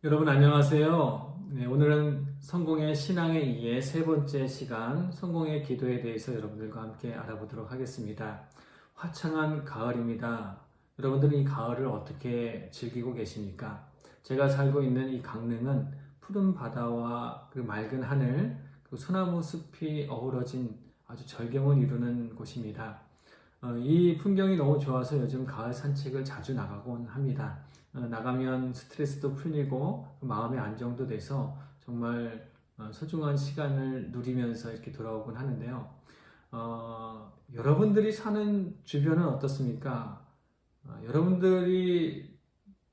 여러분 안녕하세요. 네, 오늘은 성공의 신앙에 의해 세 번째 시간 성공의 기도에 대해서 여러분들과 함께 알아보도록 하겠습니다. 화창한 가을입니다. 여러분들은 이 가을을 어떻게 즐기고 계십니까? 제가 살고 있는 이 강릉은 푸른 바다와 그 맑은 하늘, 그 소나무 숲이 어우러진 아주 절경을 이루는 곳입니다. 이 풍경이 너무 좋아서 요즘 가을 산책을 자주 나가곤 합니다. 나가면 스트레스도 풀리고 마음의 안정도 돼서 정말 소중한 시간을 누리면서 이렇게 돌아오곤 하는데요. 여러분들이 사는 주변은 어떻습니까? 여러분들이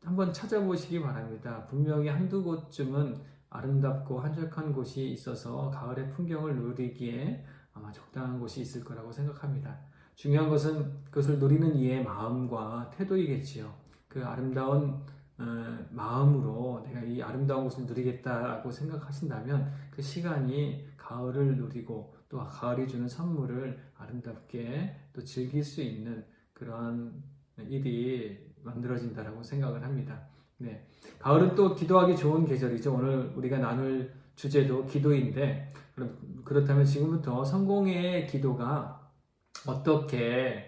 한번 찾아보시기 바랍니다. 분명히 한두 곳쯤은 아름답고 한적한 곳이 있어서 가을의 풍경을 누리기에 아마 적당한 곳이 있을 거라고 생각합니다. 중요한 것은 그것을 누리는 이의 마음과 태도이겠지요. 그 아름다운 마음으로 내가 이 아름다운 곳을 누리겠다라고 생각하신다면 그 시간이 가을을 누리고 또 가을이 주는 선물을 아름답게 또 즐길 수 있는 그러한 일이 만들어진다라고 생각을 합니다. 네. 가을은 또 기도하기 좋은 계절이죠. 오늘 우리가 나눌 주제도 기도인데, 그렇다면 지금부터 성공의 기도가 어떻게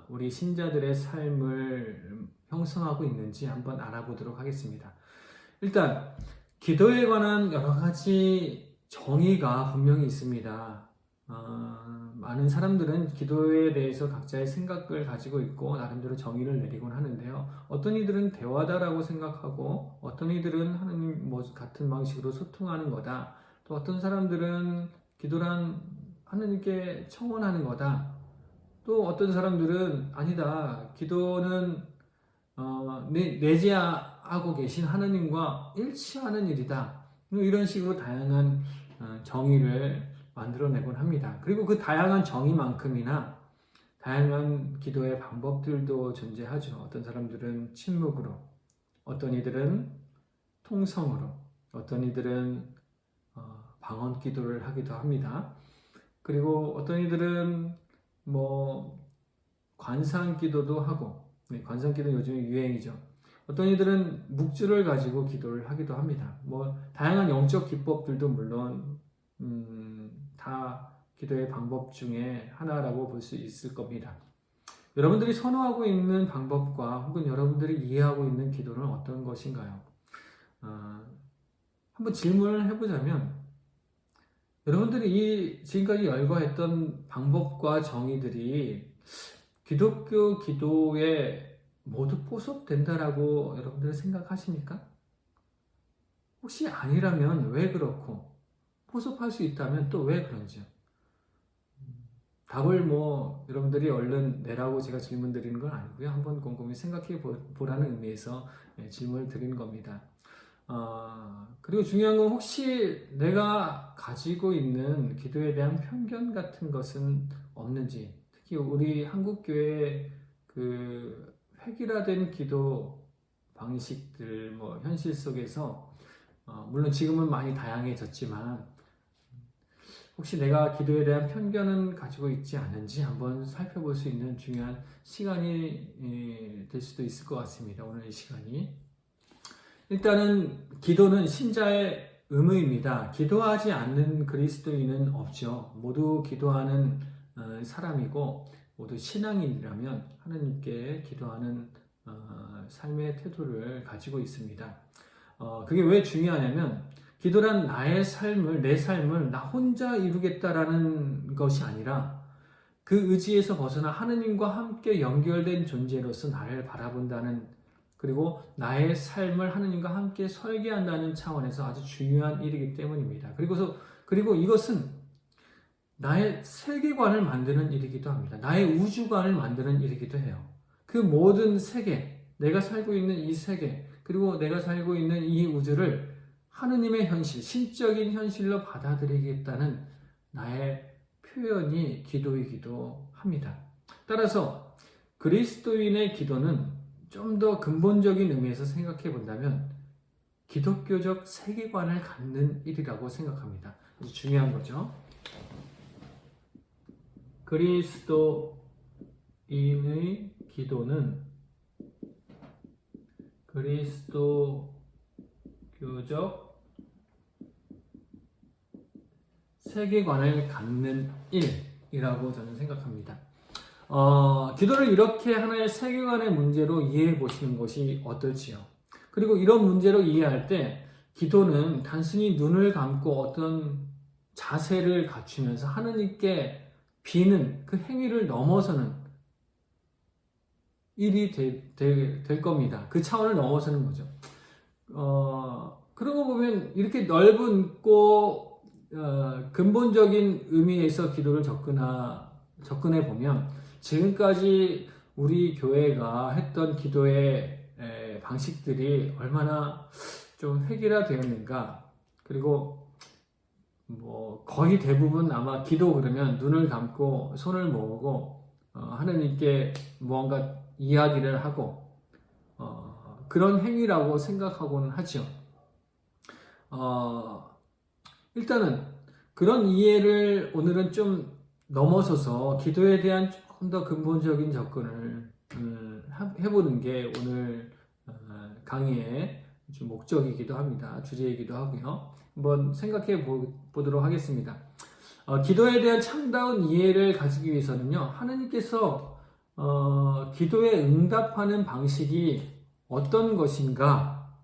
우리 신자들의 삶을 형성하고 있는지 한번 알아보도록 하겠습니다. 일단 기도에 관한 여러 가지 정의가 분명히 있습니다. 많은 사람들은 기도에 대해서 각자의 생각을 가지고 있고 나름대로 정의를 내리곤 하는데요. 어떤 이들은 대화다라고 생각하고 어떤 이들은 하나님 같은 방식으로 소통하는 거다. 또 어떤 사람들은 기도란 하나님께 청원하는 거다. 또 어떤 사람들은 아니다. 기도는 내재하고 계신 하나님과 일치하는 일이다. 이런 식으로 다양한 정의를 만들어내곤 합니다. 그리고 그 다양한 정의만큼이나 다양한 기도의 방법들도 존재하죠. 어떤 사람들은 침묵으로, 어떤 이들은 통성으로, 어떤 이들은 방언 기도를 하기도 합니다. 그리고 어떤 이들은 관상 기도도 하고, 관상 기도는 요즘 유행이죠. 어떤 이들은 묵주를 가지고 기도를 하기도 합니다. 다양한 영적 기법들도 물론 다 기도의 방법 중에 하나라고 볼 수 있을 겁니다. 여러분들이 선호하고 있는 방법과 혹은 여러분들이 이해하고 있는 기도는 어떤 것인가요? 한번 질문을 해보자면 여러분들이 지금까지 열거했던 방법과 정의들이 기독교 기도에 모두 포섭된다라고 여러분들은 생각하십니까? 혹시 아니라면 왜 그렇고 포섭할 수 있다면 또 왜 그런지요? 답을 여러분들이 얼른 내라고 제가 질문 드리는 건 아니고요. 한번 곰곰이 생각해 보라는 의미에서 질문을 드리는 겁니다. 그리고 중요한 건 혹시 내가 가지고 있는 기도에 대한 편견 같은 것은 없는지, 특히 우리 한국교회 그 획일화된 기도 방식들, 현실 속에서, 물론 지금은 많이 다양해졌지만, 혹시 내가 기도에 대한 편견은 가지고 있지 않은지 한번 살펴볼 수 있는 중요한 시간이 될 수도 있을 것 같습니다. 오늘 이 시간이. 일단은 기도는 신자의 의무입니다. 기도하지 않는 그리스도인은 없죠. 모두 기도하는 사람이고 모두 신앙인이라면 하나님께 기도하는 삶의 태도를 가지고 있습니다. 그게 왜 중요하냐면 기도란 내 삶을 나 혼자 이루겠다라는 것이 아니라 그 의지에서 벗어나 하느님과 함께 연결된 존재로서 나를 바라본다는, 그리고 나의 삶을 하느님과 함께 설계한다는 차원에서 아주 중요한 일이기 때문입니다. 그리고 이것은 나의 세계관을 만드는 일이기도 합니다. 나의 우주관을 만드는 일이기도 해요. 그 모든 세계, 내가 살고 있는 이 세계, 그리고 내가 살고 있는 이 우주를 하느님의 현실, 신적인 현실로 받아들이겠다는 나의 표현이 기도이기도 합니다. 따라서 그리스도인의 기도는 좀 더 근본적인 의미에서 생각해 본다면 기독교적 세계관을 갖는 일이라고 생각합니다. 아주 중요한 거죠. 그리스도인의 기도는 그리스도인의 기독교적 세계관을 갖는 일이라고 저는 생각합니다. 기도를 이렇게 하나의 세계관의 문제로 이해해 보시는 것이 어떨지요. 그리고 이런 문제로 이해할 때 기도는 단순히 눈을 감고 어떤 자세를 갖추면서 하느님께 비는 그 행위를 넘어서는 일이 될 겁니다. 그 차원을 넘어서는 거죠. 그러고 보면 이렇게 넓고 근본적인 의미에서 기도를 접근해 보면 지금까지 우리 교회가 했던 기도의 방식들이 얼마나 좀 획일화되었는가. 그리고 뭐 거의 대부분 아마 기도 그러면 눈을 감고 손을 모으고 하나님께 무언가 이야기를 하고 그런 행위라고 생각하곤 하죠. 일단은 그런 이해를 오늘은 좀 넘어서서 기도에 대한 조금 더 근본적인 접근을 해보는 게 오늘 강의의 좀 목적이기도 합니다. 주제이기도 하고요. 한번 생각해 보도록 하겠습니다. 기도에 대한 참다운 이해를 가지기 위해서는요, 하느님께서 기도에 응답하는 방식이 어떤 것인가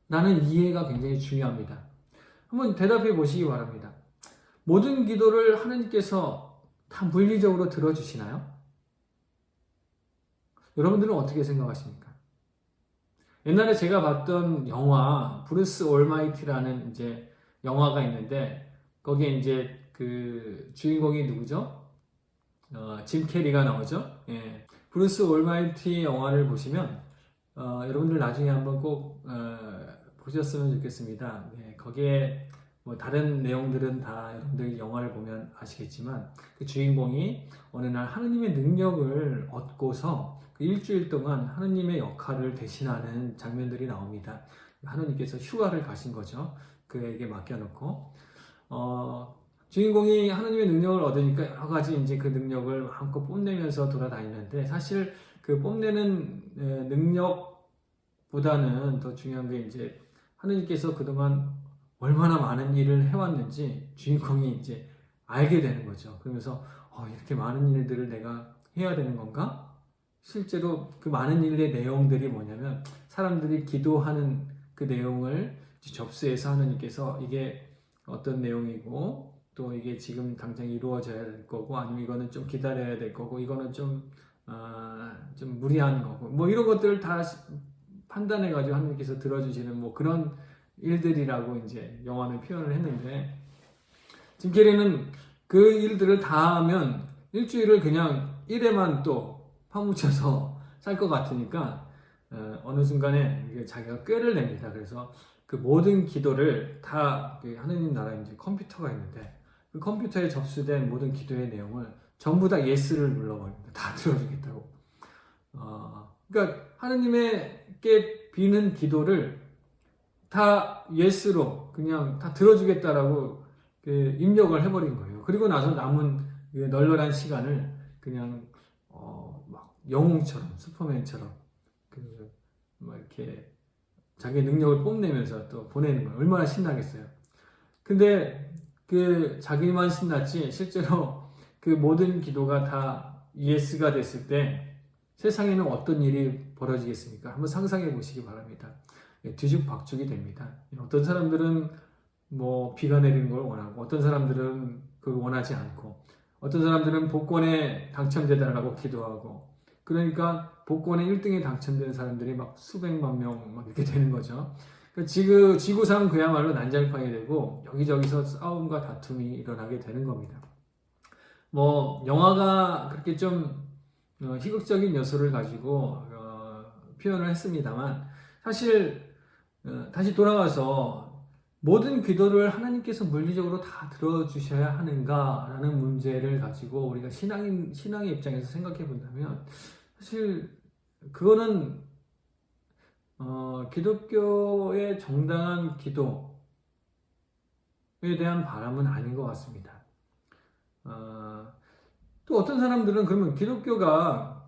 라는 이해가 굉장히 중요합니다. 한번 대답해 보시기 바랍니다. 모든 기도를 하느님께서 다 물리적으로 들어주시나요? 여러분들은 어떻게 생각하십니까? 옛날에 제가 봤던 영화 브루스 올마이티라는 이제 영화가 있는데 거기에 이제 그 주인공이 누구죠? 짐 캐리가 나오죠. 예. 브루스 올마이티 영화를 보시면 여러분들 나중에 한번 꼭 보셨으면 좋겠습니다. 네, 거기에 뭐 다른 내용들은 다 여러분들이 영화를 보면 아시겠지만 그 주인공이 어느 날 하느님의 능력을 얻고서 그 일주일 동안 하느님의 역할을 대신하는 장면들이 나옵니다. 하느님께서 휴가를 가신 거죠. 그에게 맡겨놓고 주인공이 하느님의 능력을 얻으니까 여러 가지 이제 그 능력을 마음껏 뽐내면서 돌아다니는데 사실 그 뽐내는 능력보다는 더 중요한 게 이제 하느님께서 그동안 얼마나 많은 일을 해왔는지 주인공이 이제 알게 되는 거죠. 그러면서 이렇게 많은 일들을 내가 해야 되는 건가? 실제로 그 많은 일의 내용들이 뭐냐면 사람들이 기도하는 그 내용을 접수해서 하느님께서 이게 어떤 내용이고 또 이게 지금 당장 이루어져야 될 거고 아니면 이거는 좀 기다려야 될 거고 이거는 좀 무리한 거고 뭐 이런 것들을 다 판단해 가지고 하느님께서 들어주시는 뭐 그런 일들이라고 이제 영화는 표현을 했는데 짐 캐리는 그 일들을 다 하면 일주일을 그냥 일에만 또 파묻혀서 살 것 같으니까 어느 순간에 자기가 꾀를 냅니다. 그래서 그 모든 기도를 다 하느님 나라에 이제 컴퓨터가 있는데 그 컴퓨터에 접수된 모든 기도의 내용을 전부 다 예스를 눌러버립니다. 다 들어주겠다고. 그러니까 하느님께 비는 기도를 다 예스로 그냥 다 들어주겠다라고 입력을 해버린 거예요. 그리고 나서 남은 널널한 시간을 그냥 막 영웅처럼 슈퍼맨처럼 막 이렇게 자기 능력을 뽐내면서 또 보내는 거예요. 얼마나 신나겠어요. 근데 자기만 신났지 실제로 그 모든 기도가 다 예스가 됐을 때 세상에는 어떤 일이 벌어지겠습니까? 한번 상상해 보시기 바랍니다. 뒤죽박죽이 됩니다. 어떤 사람들은 뭐 비가 내리는 걸 원하고 어떤 사람들은 그걸 원하지 않고 어떤 사람들은 복권에 당첨되달라고 기도하고 그러니까 복권에 1등에 당첨된 사람들이 막 수백만 명 막 이렇게 되는 거죠. 그러니까 지구상 그야말로 난장판이 되고 여기저기서 싸움과 다툼이 일어나게 되는 겁니다. 뭐 영화가 그렇게 좀 희극적인 요소를 가지고 표현을 했습니다만 사실 다시 돌아가서 모든 기도를 하나님께서 물리적으로 다 들어주셔야 하는가라는 문제를 가지고 우리가 신앙의 입장에서 생각해 본다면 사실 그거는 기독교의 정당한 기도에 대한 바람은 아닌 것 같습니다. 또 어떤 사람들은 그러면 기도가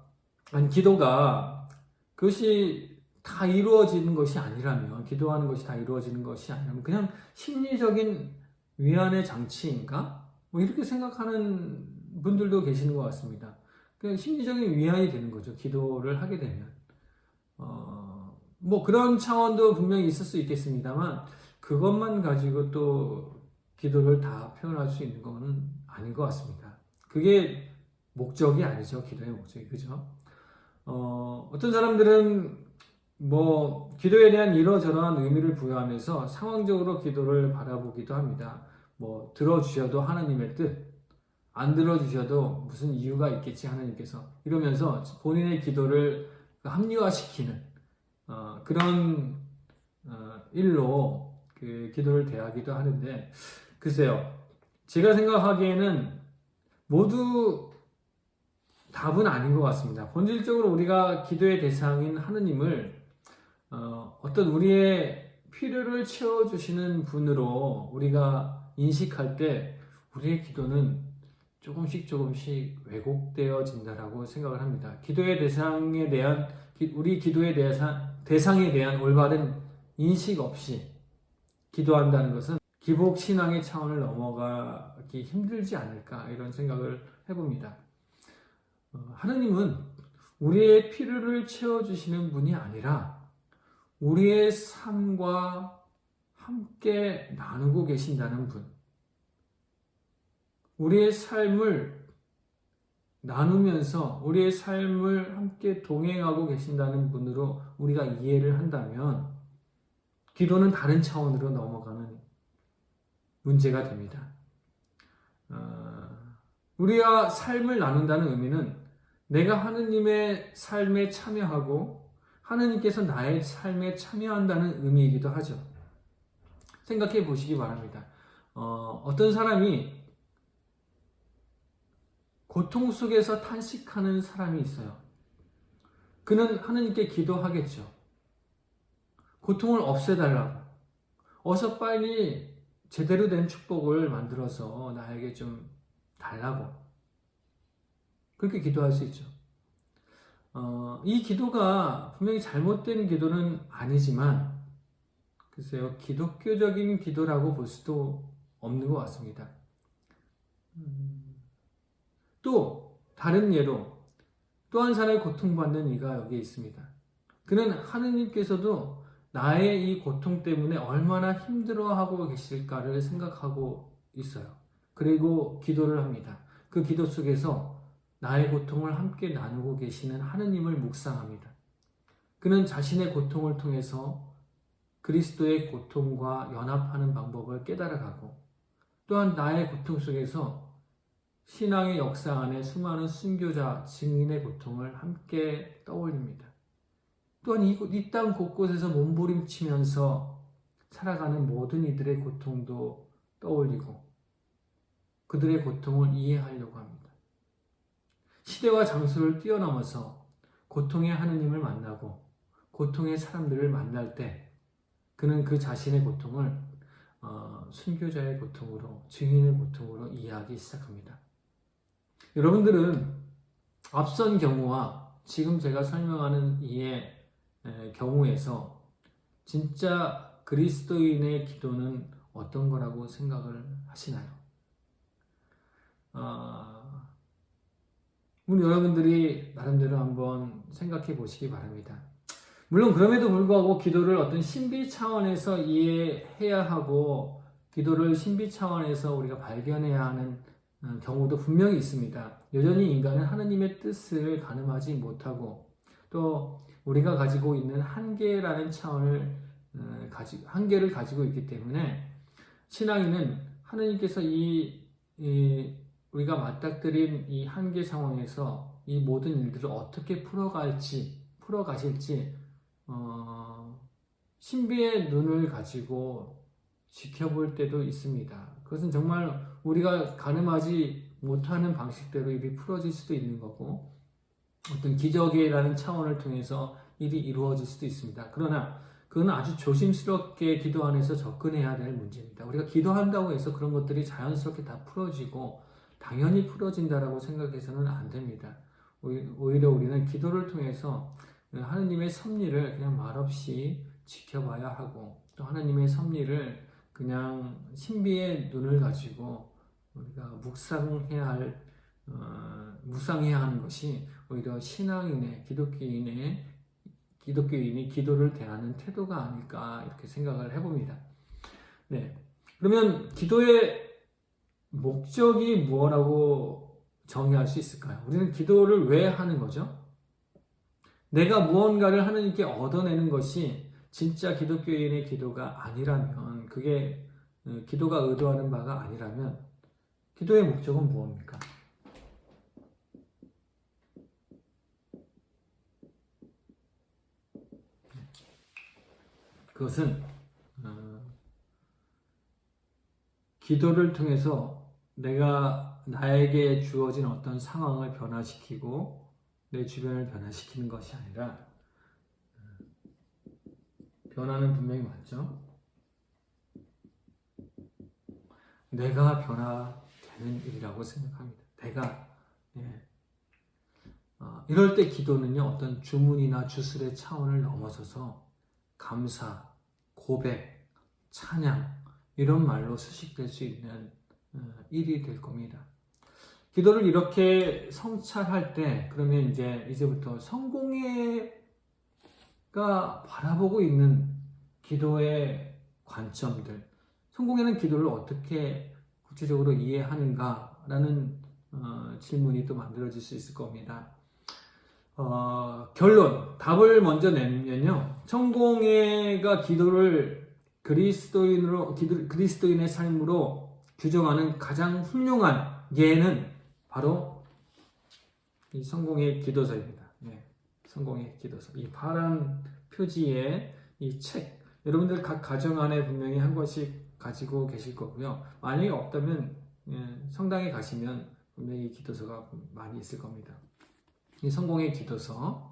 그것이 다 이루어지는 것이 아니라면, 기도하는 것이 다 이루어지는 것이 아니라면 그냥 심리적인 위안의 장치인가? 뭐 이렇게 생각하는 분들도 계시는 것 같습니다. 그냥 심리적인 위안이 되는 거죠. 기도를 하게 되면. 뭐 그런 차원도 분명히 있을 수 있겠습니다만 그것만 가지고 또 기도를 다 표현할 수 있는 건 아닌 것 같습니다. 그게 목적이 아니죠. 기도의 목적이. 그죠? 어떤 사람들은 뭐 기도에 대한 이러저러한 의미를 부여하면서 상황적으로 기도를 바라보기도 합니다. 뭐 들어주셔도 하나님의 뜻, 안 들어주셔도 무슨 이유가 있겠지 하나님께서 이러면서 본인의 기도를 합리화시키는 그런 일로 그 기도를 대하기도 하는데 글쎄요. 제가 생각하기에는 모두 답은 아닌 것 같습니다. 본질적으로 우리가 기도의 대상인 하느님을 어떤 우리의 필요를 채워주시는 분으로 우리가 인식할 때 우리의 기도는 조금씩 왜곡되어진다라고 생각을 합니다. 기도의 대상에 대한 우리 기도의 대상에 대한 올바른 인식 없이 기도한다는 것은 기복 신앙의 차원을 넘어가기 힘들지 않을까 이런 생각을 해봅니다. 하느님은 우리의 필요를 채워주시는 분이 아니라 우리의 삶과 함께 나누고 계신다는 분. 우리의 삶을 나누면서 우리의 삶을 함께 동행하고 계신다는 분으로 우리가 이해를 한다면 기도는 다른 차원으로 넘어가는 문제가 됩니다. 우리가 삶을 나눈다는 의미는 내가 하느님의 삶에 참여하고 하느님께서 나의 삶에 참여한다는 의미이기도 하죠. 생각해 보시기 바랍니다. 어떤 사람이 고통 속에서 탄식하는 사람이 있어요. 그는 하느님께 기도하겠죠. 고통을 없애달라고. 어서 빨리 제대로 된 축복을 만들어서 나에게 좀 달라고. 그렇게 기도할 수 있죠. 이 기도가 분명히 잘못된 기도는 아니지만, 글쎄요, 기독교적인 기도라고 볼 수도 없는 것 같습니다. 또 다른 예로 또 한 사람의 고통받는 이가 여기에 있습니다. 그는 하느님께서도 나의 이 고통 때문에 얼마나 힘들어하고 계실까를 생각하고 있어요. 그리고 기도를 합니다. 그 기도 속에서 나의 고통을 함께 나누고 계시는 하느님을 묵상합니다. 그는 자신의 고통을 통해서 그리스도의 고통과 연합하는 방법을 깨달아가고 또한 나의 고통 속에서 신앙의 역사 안에 수많은 순교자, 증인의 고통을 함께 떠올립니다. 또한 이 땅 곳곳에서 몸부림치면서 살아가는 모든 이들의 고통도 떠올리고 그들의 고통을 이해하려고 합니다. 시대와 장소를 뛰어넘어서 고통의 하느님을 만나고 고통의 사람들을 만날 때 그는 그 자신의 고통을 순교자의 고통으로, 증인의 고통으로 이해하기 시작합니다. 여러분들은 앞선 경우와 지금 제가 설명하는 이의 경우에서 진짜 그리스도인의 기도는 어떤 거라고 생각을 하시나요? 우리 여러분들이 나름대로 한번 생각해 보시기 바랍니다. 물론 그럼에도 불구하고 기도를 어떤 신비 차원에서 이해해야 하고 기도를 신비 차원에서 우리가 발견해야 하는 경우도 분명히 있습니다. 여전히 인간은 하느님의 뜻을 가늠하지 못하고 또 우리가 가지고 있는 한계라는 차원을 한계를 가지고 있기 때문에 신앙인은 하느님께서 우리가 맞닥뜨린 이 한계 상황에서 이 모든 일들을 어떻게 풀어가실지 신비의 눈을 가지고 지켜볼 때도 있습니다. 그것은 정말 우리가 가늠하지 못하는 방식대로 일이 풀어질 수도 있는 거고 어떤 기적이라는 차원을 통해서 일이 이루어질 수도 있습니다. 그러나 그건 아주 조심스럽게 기도 안에서 접근해야 될 문제입니다. 우리가 기도한다고 해서 그런 것들이 자연스럽게 다 풀어지고 당연히 풀어진다라고 생각해서는 안 됩니다. 오히려 우리는 기도를 통해서 하느님의 섭리를 그냥 말없이 지켜봐야 하고, 또 하느님의 섭리를 그냥 신비의 눈을 가지고 우리가 묵상해야 하는 것이 오히려 신앙인의 기독교인이 기도를 대하는 태도가 아닐까 이렇게 생각을 해봅니다. 네. 그러면 기도의 목적이 무엇이라고 정의할 수 있을까요? 우리는 기도를 왜 하는 거죠? 내가 무언가를 하나님께 얻어내는 것이 진짜 기독교인의 기도가 아니라면, 그게 기도가 의도하는 바가 아니라면 기도의 목적은 무엇입니까? 그것은 기도를 통해서 내가 나에게 주어진 어떤 상황을 변화시키고 내 주변을 변화시키는 것이 아니라, 변화는 분명히 맞죠. 내가 변화되는 일이라고 생각합니다. 이럴 때 기도는요, 어떤 주문이나 주술의 차원을 넘어서서 감사, 고백, 찬양, 이런 말로 수식될 수 있는 일이 될 겁니다. 기도를 이렇게 성찰할 때, 그러면 이제부터 성공회가 바라보고 있는 기도의 관점들, 성공회는 기도를 어떻게 구체적으로 이해하는가라는 질문이 또 만들어질 수 있을 겁니다. 결론, 답을 먼저 내면요, 성공회가 기도를 그리스도인의 삶으로 규정하는 가장 훌륭한 예는 바로 이 성공의 기도서입니다. 네, 성공의 기도서. 이 파란 표지의 이 책, 여러분들 각 가정 안에 분명히 한 권씩 가지고 계실 거고요. 만약에 없다면 성당에 가시면 분명히 이 기도서가 많이 있을 겁니다. 이 성공의 기도서.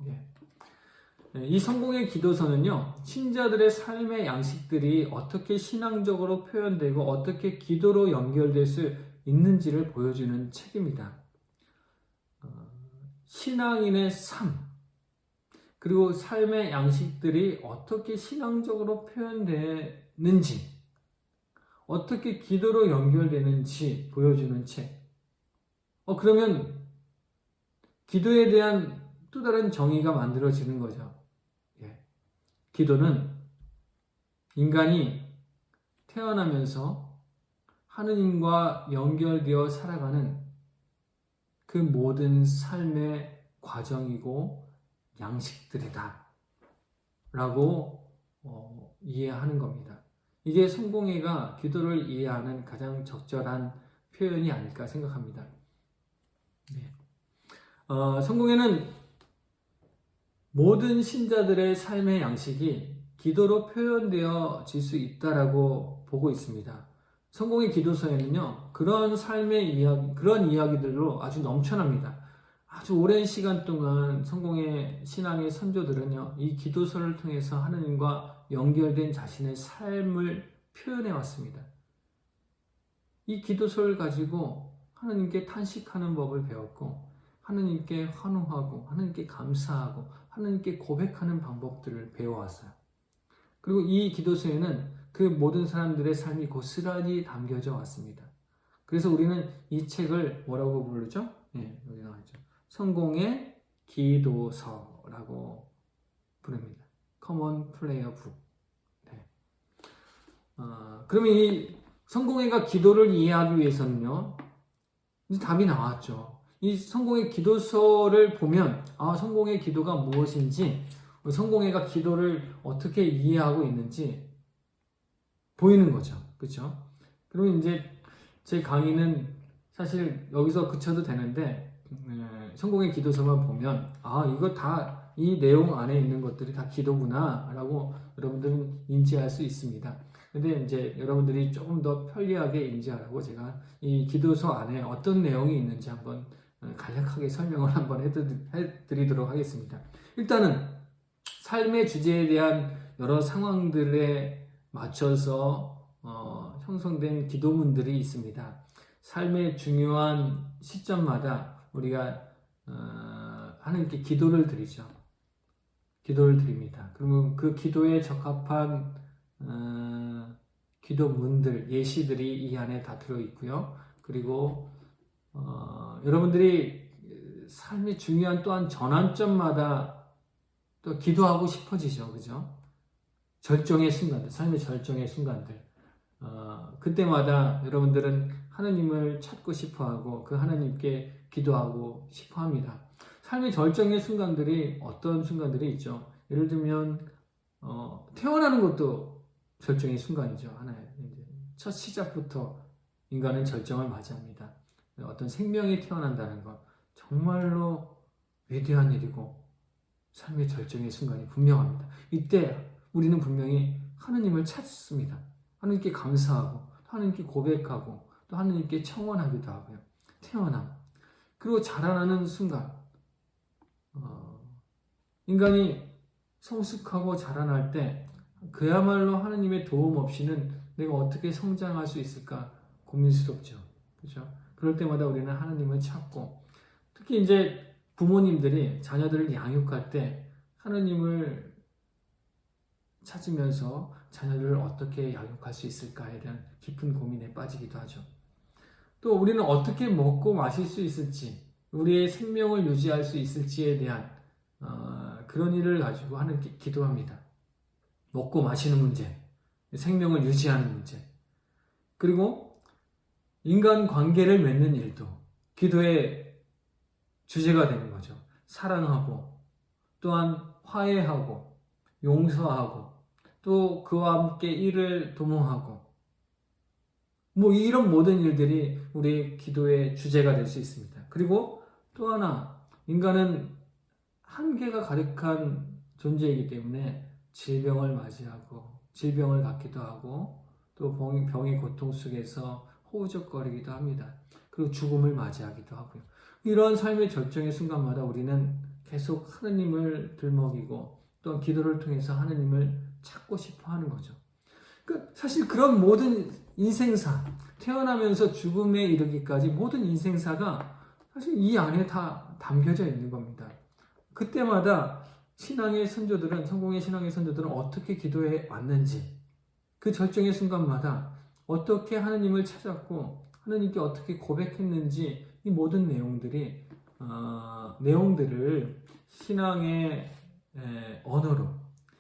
이 성공의 기도서는요, 신자들의 삶의 양식들이 어떻게 신앙적으로 표현되고 어떻게 기도로 연결될 수 있는지를 보여주는 책입니다. 신앙인의 삶, 그리고 삶의 양식들이 어떻게 신앙적으로 표현되는지, 어떻게 기도로 연결되는지 보여주는 책. 그러면 기도에 대한 또 다른 정의가 만들어지는 거죠. 기도는 인간이 태어나면서 하느님과 연결되어 살아가는 그 모든 삶의 과정이고 양식들이다 라고 이해하는 겁니다. 이게 성공회가 기도를 이해하는 가장 적절한 표현이 아닐까 생각합니다. 성공회는 모든 신자들의 삶의 양식이 기도로 표현되어질 수 있다라고 보고 있습니다. 성공의 기도서에는요, 그런 삶의 이야기, 그런 이야기들로 아주 넘쳐납니다. 아주 오랜 시간 동안 성공의 신앙의 선조들은요, 이 기도서를 통해서 하느님과 연결된 자신의 삶을 표현해 왔습니다. 이 기도서를 가지고 하느님께 탄식하는 법을 배웠고, 하느님께 환호하고, 하느님께 감사하고, 하느님께 고백하는 방법들을 배워왔어요. 그리고 이 기도서에는 그 모든 사람들의 삶이 고스란히 담겨져 왔습니다. 그래서 우리는 이 책을 뭐라고 부르죠? 여기 나와있죠. 성공의 기도서라고 부릅니다. Common Prayer Book. 그러면 이 성공회가 기도를 이해하기 위해서는요, 이제 답이 나왔죠. 이 성공의 기도서를 보면 성공의 기도가 무엇인지, 성공회가 기도를 어떻게 이해하고 있는지 보이는 거죠. 그렇죠? 그러면 이제 제 강의는 사실 여기서 그쳐도 되는데, 성공의 기도서만 보면 이거 다 이 내용 안에 있는 것들이 다 기도구나 라고 여러분들은 인지할 수 있습니다. 근데 이제 여러분들이 조금 더 편리하게 인지하라고 제가 이 기도서 안에 어떤 내용이 있는지 한번 간략하게 설명을 한번 해드리도록 하겠습니다. 일단은 삶의 주제에 대한 여러 상황들에 맞춰서 형성된 기도문들이 있습니다. 삶의 중요한 시점마다 우리가 하나님께 기도를 드리죠. 기도를 드립니다. 그러면 그 기도에 적합한 기도문들, 예시들이 이 안에 다 들어있고요. 그리고 여러분들이 삶의 중요한 또한 전환점마다 또 기도하고 싶어지죠. 그죠? 절정의 순간들, 삶의 절정의 순간들. 그때마다 여러분들은 하나님을 찾고 싶어 하고 그 하나님께 기도하고 싶어 합니다. 삶의 절정의 순간들이 어떤 순간들이 있죠? 예를 들면, 태어나는 것도 절정의 순간이죠. 하나의. 첫 시작부터 인간은 절정을 맞이합니다. 어떤 생명이 태어난다는 것. 정말로 위대한 일이고 삶의 절정의 순간이 분명합니다. 이때 우리는 분명히 하나님을 찾습니다. 하나님께 감사하고 하나님께 고백하고 또 하나님께 청원하기도 하고요. 태어남 그리고 자라나는 순간 인간이 성숙하고 자라날 때 그야말로 하나님의 도움 없이는 내가 어떻게 성장할 수 있을까 고민스럽죠. 그렇죠? 그럴 때마다 우리는 하나님을 찾고 특히 이제 부모님들이 자녀들을 양육할 때 하나님을 찾으면서 자녀들을 어떻게 양육할 수 있을까에 대한 깊은 고민에 빠지기도 하죠. 또 우리는 어떻게 먹고 마실 수 있을지, 우리의 생명을 유지할 수 있을지에 대한 그런 일을 가지고 하나님께 기도합니다. 먹고 마시는 문제, 생명을 유지하는 문제, 그리고 인간 관계를 맺는 일도 기도의 주제가 되는 거죠. 사랑하고 또한 화해하고 용서하고 또 그와 함께 일을 도모하고 이런 모든 일들이 우리의 기도의 주제가 될 수 있습니다. 그리고 또 하나 인간은 한계가 가득한 존재이기 때문에 질병을 맞이하고 질병을 갖기도 하고 또 병의 고통 속에서 호우적거리기도 합니다. 그리고 죽음을 맞이하기도 하고요. 이런 삶의 절정의 순간마다 우리는 계속 하나님을 들먹이고 또 기도를 통해서 하나님을 찾고 싶어 하는 거죠. 사실 그런 모든 인생사, 태어나면서 죽음에 이르기까지 모든 인생사가 사실 이 안에 다 담겨져 있는 겁니다. 그때마다 신앙의 선조들은, 성공의 신앙의 선조들은 어떻게 기도해 왔는지, 그 절정의 순간마다 어떻게 하나님을 찾았고 하나님께 어떻게 고백했는지 이 모든 내용들을 신앙의 언어로,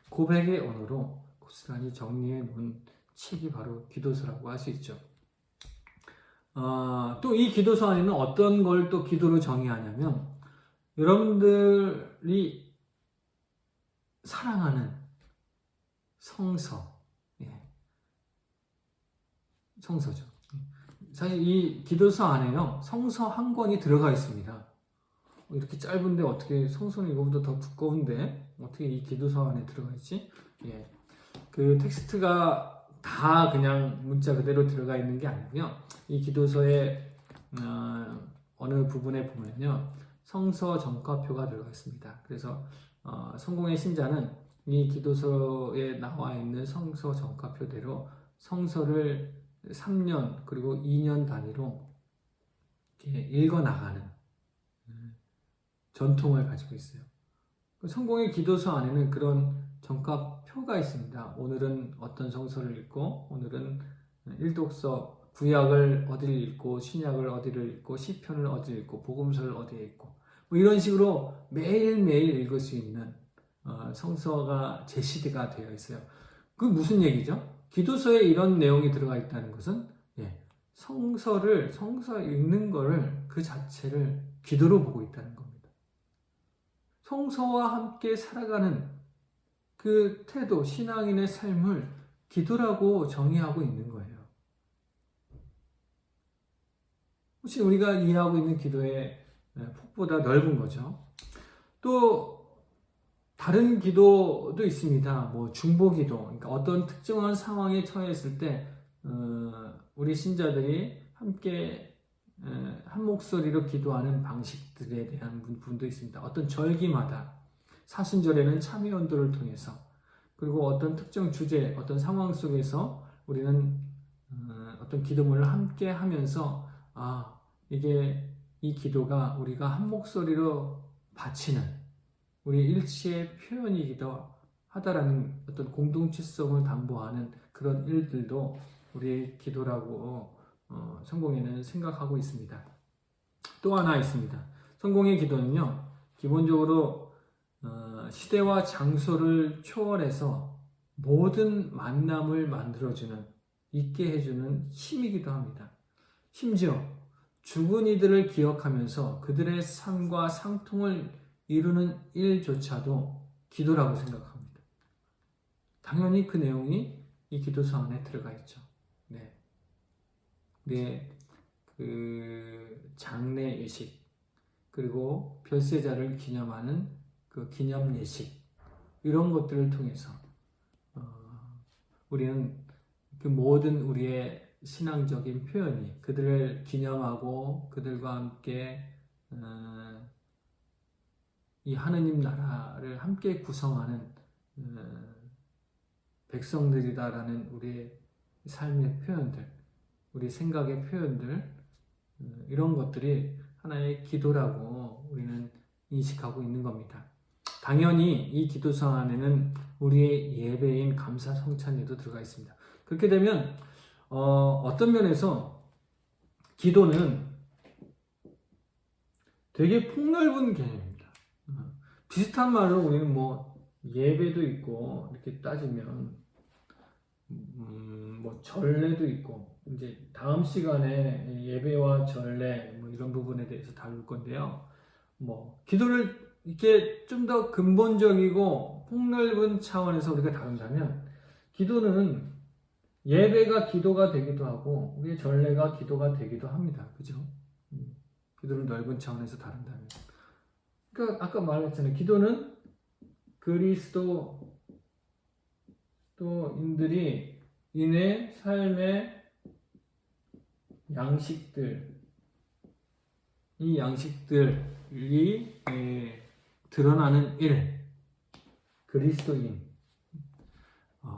고백의 언어로 고스란히 정리해 놓은 책이 바로 기도서라고 할 수 있죠. 또 이 기도서 안에는 어떤 걸 또 기도로 정의하냐면 여러분들이 사랑하는 성서, 성서죠. 사실 이 기도서 안에요, 성서 한 권이 들어가 있습니다. 이렇게 짧은데 어떻게 성서는 이거보다 더 두꺼운데 어떻게 이 기도서 안에 들어가 있지? 그 텍스트가 다 그냥 문자 그대로 들어가 있는 게 아니고요. 이 기도서의 어느 부분에 보면요, 성서 정과표가 들어가 있습니다. 그래서 성공의 신자는 이 기도서에 나와 있는 성서 정과표대로 성서를 3년 그리고 2년 단위로 읽어 나가는 전통을 가지고 있어요. 성공의 기도서 안에는 그런 정과표가 있습니다. 오늘은 어떤 성서를 읽고, 오늘은 일독서, 구약을 어디를 읽고, 신약을 어디를 읽고, 시편을 어디를 읽고, 복음서를 어디에 읽고, 이런 식으로 매일매일 읽을 수 있는 성서가 제시가 되어 있어요. 그 무슨 얘기죠? 기도서에 이런 내용이 들어가 있다는 것은 성서 읽는 거를 그 자체를 기도로 보고 있다는 겁니다. 성서와 함께 살아가는 그 태도, 신앙인의 삶을 기도라고 정의하고 있는 거예요. 혹시 우리가 이해하고 있는 기도의 폭보다 넓은 거죠. 또 다른 기도도 있습니다. 중보기도, 그러니까 어떤 특정한 상황에 처했을 때 우리 신자들이 함께 한 목소리로 기도하는 방식들에 대한 부분도 있습니다. 어떤 절기마다 사순절에는 참회언도를 통해서, 그리고 어떤 특정 주제, 어떤 상황 속에서 우리는 어떤 기도문을 함께 하면서 이게 이 기도가 우리가 한 목소리로 바치는, 우리 일치의 표현이기도 하다라는 어떤 공동체성을 담보하는 그런 일들도 우리의 기도라고 성공회는 생각하고 있습니다. 또 하나 있습니다. 성공의 기도는요, 기본적으로 시대와 장소를 초월해서 모든 만남을 만들어주는, 있게 해주는 힘이기도 합니다. 심지어 죽은 이들을 기억하면서 그들의 삶과 상통을 이루는 일조차도 기도라고 생각합니다. 당연히 그 내용이 이 기도서 안에 들어가 있죠. 네. 네. 그 장례 예식, 그리고 별세자를 기념하는 그 기념 예식, 이런 것들을 통해서 우리는 그 모든 우리의 신앙적인 표현이 그들을 기념하고 그들과 함께 이 하느님 나라를 함께 구성하는 백성들이다라는 우리의 삶의 표현들, 우리 생각의 표현들, 이런 것들이 하나의 기도라고 우리는 인식하고 있는 겁니다. 당연히 이 기도서 안에는 우리의 예배인 감사 성찬에도 들어가 있습니다. 그렇게 되면 어떤 면에서 기도는 되게 폭넓은 개념입니다. 비슷한 말로 우리는 뭐 예배도 있고, 이렇게 따지면 뭐 전례도 있고, 이제 다음 시간에 예배와 전례 뭐 이런 부분에 대해서 다룰 건데요. 뭐 기도를 이렇게 좀 더 근본적이고 폭넓은 차원에서 우리가 다룬다면, 기도는 예배가 기도가 되기도 하고 우리의 전례가 기도가 되기도 합니다. 그죠? 기도를 넓은 차원에서 다룬다면, 그러니까 아까 말했잖아요. 기도는 그리스도인들이 인의 삶의 양식들, 이 양식들이 드러나는 일, 그리스도인,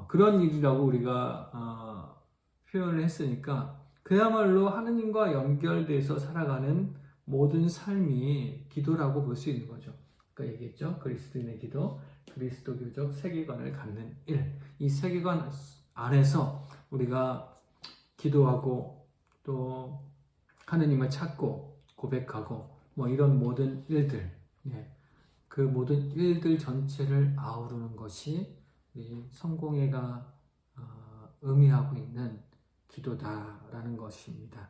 그런 일이라고 우리가 표현을 했으니까, 그야말로 하느님과 연결돼서 살아가는 모든 삶이 기도라고 볼 수 있는 거죠. 그러니까 얘기했죠. 그리스도인의 기도, 그리스도교적 세계관을 갖는 일. 이 세계관 안에서 우리가 기도하고 또 하느님을 찾고 고백하고 뭐 이런 모든 일들, 그 모든 일들 전체를 아우르는 것이 이 성공회가 의미하고 있는 기도다라는 것입니다.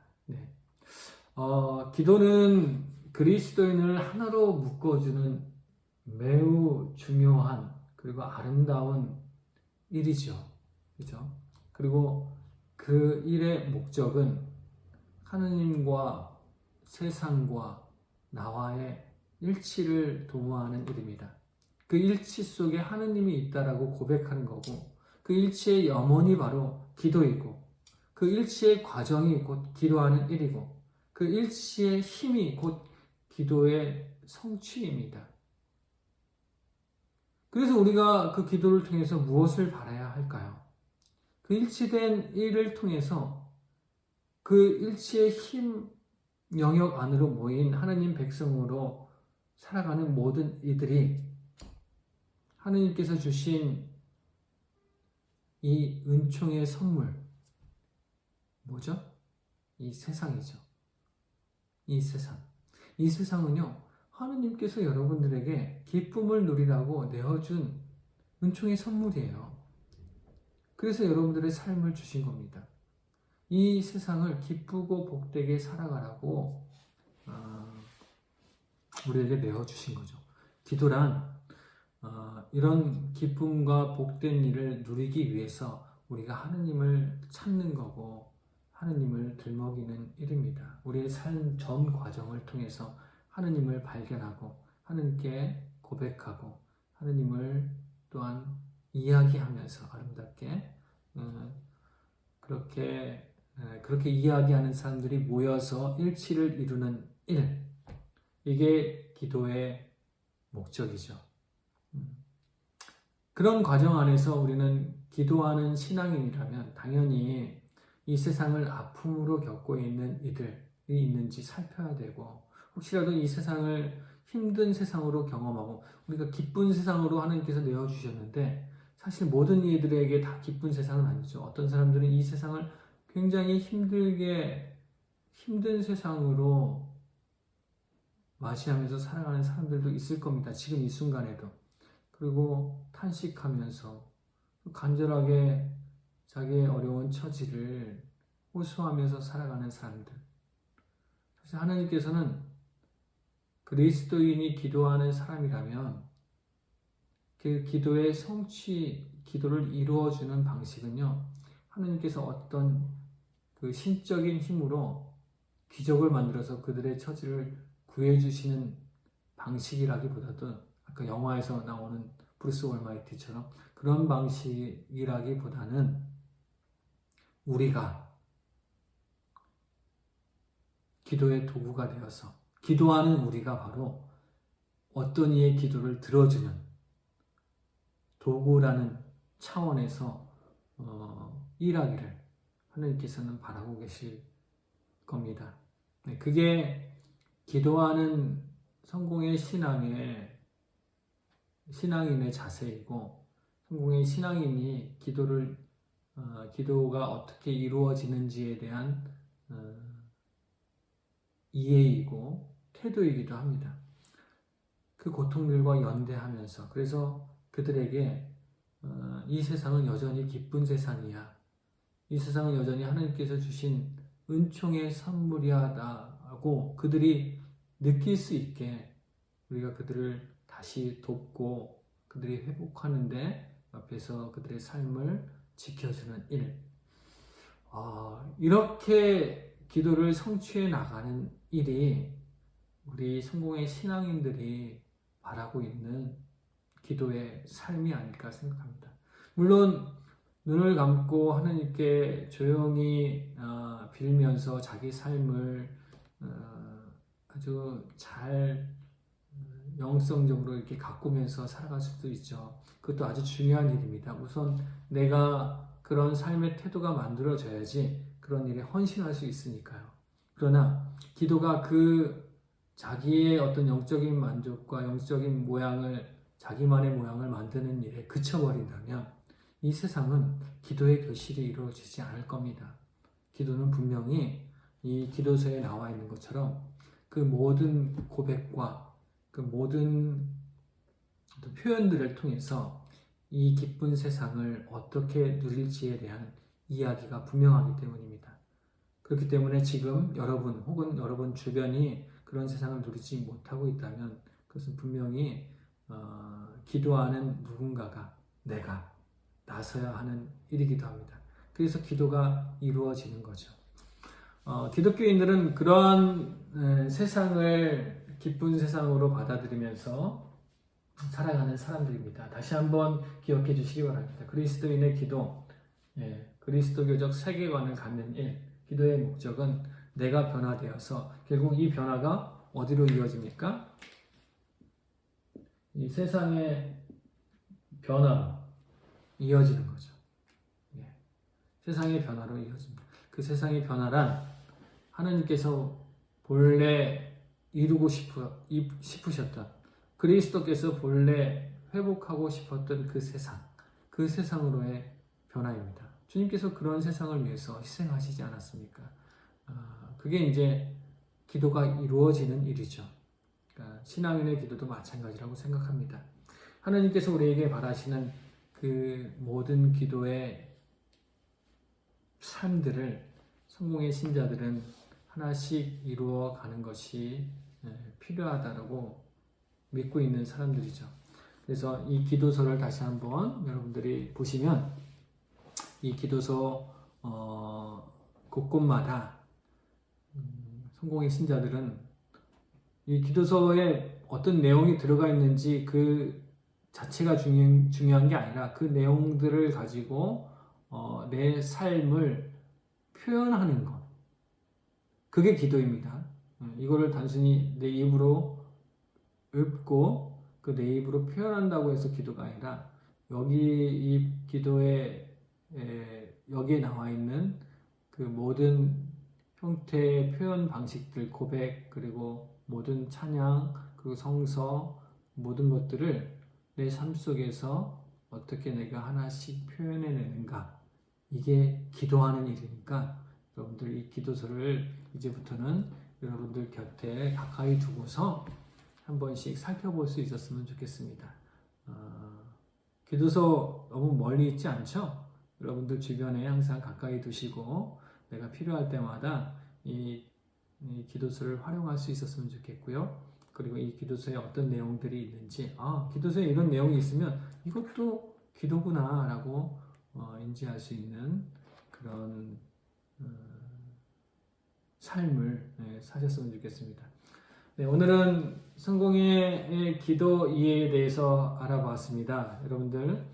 기도는 그리스도인을 하나로 묶어주는 매우 중요한 그리고 아름다운 일이죠. 그죠? 그리고 그 일의 목적은 하느님과 세상과 나와의 일치를 도모하는 일입니다. 그 일치 속에 하느님이 있다라고 고백하는 거고, 그 일치의 염원이 바로 기도이고, 그 일치의 과정이 곧 기도하는 일이고, 그 일치의 힘이 곧 기도의 성취입니다. 그래서 우리가 그 기도를 통해서 무엇을 바라야 할까요? 그 일치된 일을 통해서 그 일치의 힘 영역 안으로 모인 하나님 백성으로 살아가는 모든 이들이 하느님께서 주신 이 은총의 선물, 뭐죠? 이 세상이죠. 이 세상. 이 세상은요, 하느님께서 여러분들에게 기쁨을 누리라고 내어준 은총의 선물이에요. 그래서 여러분들의 삶을 주신 겁니다. 이 세상을 기쁘고 복되게 살아가라고 우리에게 내어주신 거죠. 기도란 이런 기쁨과 복된 일을 누리기 위해서 우리가 하느님을 찾는 거고 하느님을 들먹이는 일입니다. 우리의 삶 전 과정을 통해서 하느님을 발견하고 하느님께 고백하고 하느님을 또한 이야기하면서 아름답게 그렇게 이야기하는 사람들이 모여서 일치를 이루는 일, 이게 기도의 목적이죠. 그런 과정 안에서 우리는 기도하는 신앙인이라면 당연히 이 세상을 아픔으로 겪고 있는 이들이 있는지 살펴야 되고, 혹시라도 이 세상을 힘든 세상으로 경험하고 우리가 기쁜 세상으로 하나님께서 내어주셨는데 사실 모든 이들에게 다 기쁜 세상은 아니죠. 어떤 사람들은 이 세상을 굉장히 힘든 세상으로 맞이하면서 살아가는 사람들도 있을 겁니다. 지금 이 순간에도. 그리고 탄식하면서 간절하게 자기의 어려운 처지를 호소하면서 살아가는 사람들. 사실 하나님께서는 그리스도인이 기도하는 사람이라면 그 기도의 기도를 이루어주는 방식은요, 하나님께서 어떤 그 신적인 힘으로 기적을 만들어서 그들의 처지를 구해주시는 방식이라기보다도 아까 영화에서 나오는 브루스 올마이티처럼 그런 방식이라기보다는 우리가 기도의 도구가 되어서 기도하는 우리가 바로 어떤 이의 기도를 들어주는 도구라는 차원에서 일하기를 하나님께서는 바라고 계실 겁니다. 그게 기도하는 성공의 신앙인의 자세이고 성공의 신앙인이 기도가 어떻게 이루어지는지에 대한 이해이고 태도이기도 합니다. 그 고통들과 연대하면서 그래서 그들에게 이 세상은 여전히 기쁜 세상이야. 이 세상은 여전히 하나님께서 주신 은총의 선물이야라고 그들이 느낄 수 있게 우리가 그들을 다시 돕고 그들이 회복하는데 옆에서 그들의 삶을 지켜주는 일. 이렇게 기도를 성취해 나가는 일이 우리 성공의 신앙인들이 바라고 있는 기도의 삶이 아닐까 생각합니다. 물론 눈을 감고 하나님께 조용히 빌면서 자기 삶을 아주 잘 영성적으로 이렇게 가꾸면서 살아갈 수도 있죠. 그것도 아주 중요한 일입니다. 우선 내가 그런 삶의 태도가 만들어져야지 그런 일에 헌신할 수 있으니까요. 그러나 기도가 자기의 어떤 영적인 만족과 영적인 자기만의 모양을 만드는 일에 그쳐버린다면 이 세상은 기도의 교실이 이루어지지 않을 겁니다. 기도는 분명히 이 기도서에 나와 있는 것처럼 그 모든 고백과 그 모든 표현들을 통해서 이 기쁜 세상을 어떻게 누릴지에 대한 이야기가 분명하기 때문입니다. 그렇기 때문에 지금 여러분 혹은 여러분 주변이 그런 세상을 누리지 못하고 있다면 그것은 분명히 기도하는 누군가가 내가 나서야 하는 일이기도 합니다. 그래서 기도가 이루어지는 거죠. 기독교인들은 그런 세상을 기쁜 세상으로 받아들이면서 살아가는 사람들입니다. 다시 한번 기억해 주시기 바랍니다. 그리스도인의 기도, 그리스도교적 세계관을 갖는 일, 기도의 목적은 내가 변화되어서 결국 이 변화가 어디로 이어집니까? 이 세상의 변화로 이어지는 거죠. 세상의 변화로 이어집니다. 그 세상의 변화란 하나님께서 본래 이루고 싶으셨던 그리스도께서 본래 회복하고 싶었던 그 세상으로의 변화입니다. 주님께서 그런 세상을 위해서 희생하시지 않았습니까? 그게 이제 기도가 이루어지는 일이죠. 그러니까 신앙인의 기도도 마찬가지라고 생각합니다. 하나님께서 우리에게 바라시는 그 모든 기도의 삶들을 성공의 신자들은 하나씩 이루어가는 것이 필요하다고 믿고 있는 사람들이죠. 그래서 이 기도서를 다시 한번 여러분들이 보시면 이 기도서 곳곳마다 성공의 신자들은 이 기도서에 어떤 내용이 들어가 있는지 그 자체가 중요한 게 아니라 그 내용들을 가지고 내 삶을 표현하는 것. 그게 기도입니다. 이거를 단순히 내 입으로 읊고 그 내 입으로 표현한다고 해서 기도가 아니라 여기 이 기도에 여기에 나와 있는 그 모든 형태의 표현 방식들, 고백, 그리고 모든 찬양, 그리고 성서 모든 것들을 내 삶 속에서 어떻게 내가 하나씩 표현해내는가, 이게 기도하는 일이니까 여러분들 이 기도서를 이제부터는 여러분들 곁에 가까이 두고서 한 번씩 살펴볼 수 있었으면 좋겠습니다. 기도서 너무 멀리 있지 않죠? 여러분들 주변에 항상 가까이 두시고 내가 필요할 때마다 이 기도서를 활용할 수 있었으면 좋겠고요. 그리고 이 기도서에 어떤 내용들이 있는지, 기도서에 이런 내용이 있으면 이것도 기도구나 라고 인지할 수 있는 그런 삶을 사셨으면 좋겠습니다. 네, 오늘은 성공의 기도 이해에 대해서 알아봤습니다. 여러분들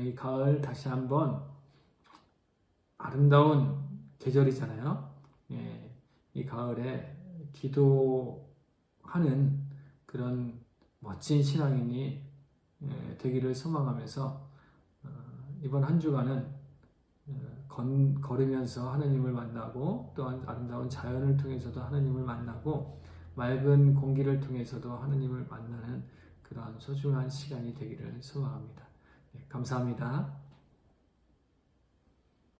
이 가을 다시 한번 아름다운 계절이잖아요. 이 가을에 기도하는 그런 멋진 신앙인이 되기를 소망하면서 이번 한 주간은 걸으면서 하나님을 만나고 또한 아름다운 자연을 통해서도 하나님을 만나고 맑은 공기를 통해서도 하나님을 만나는 그런 소중한 시간이 되기를 소망합니다. 감사합니다.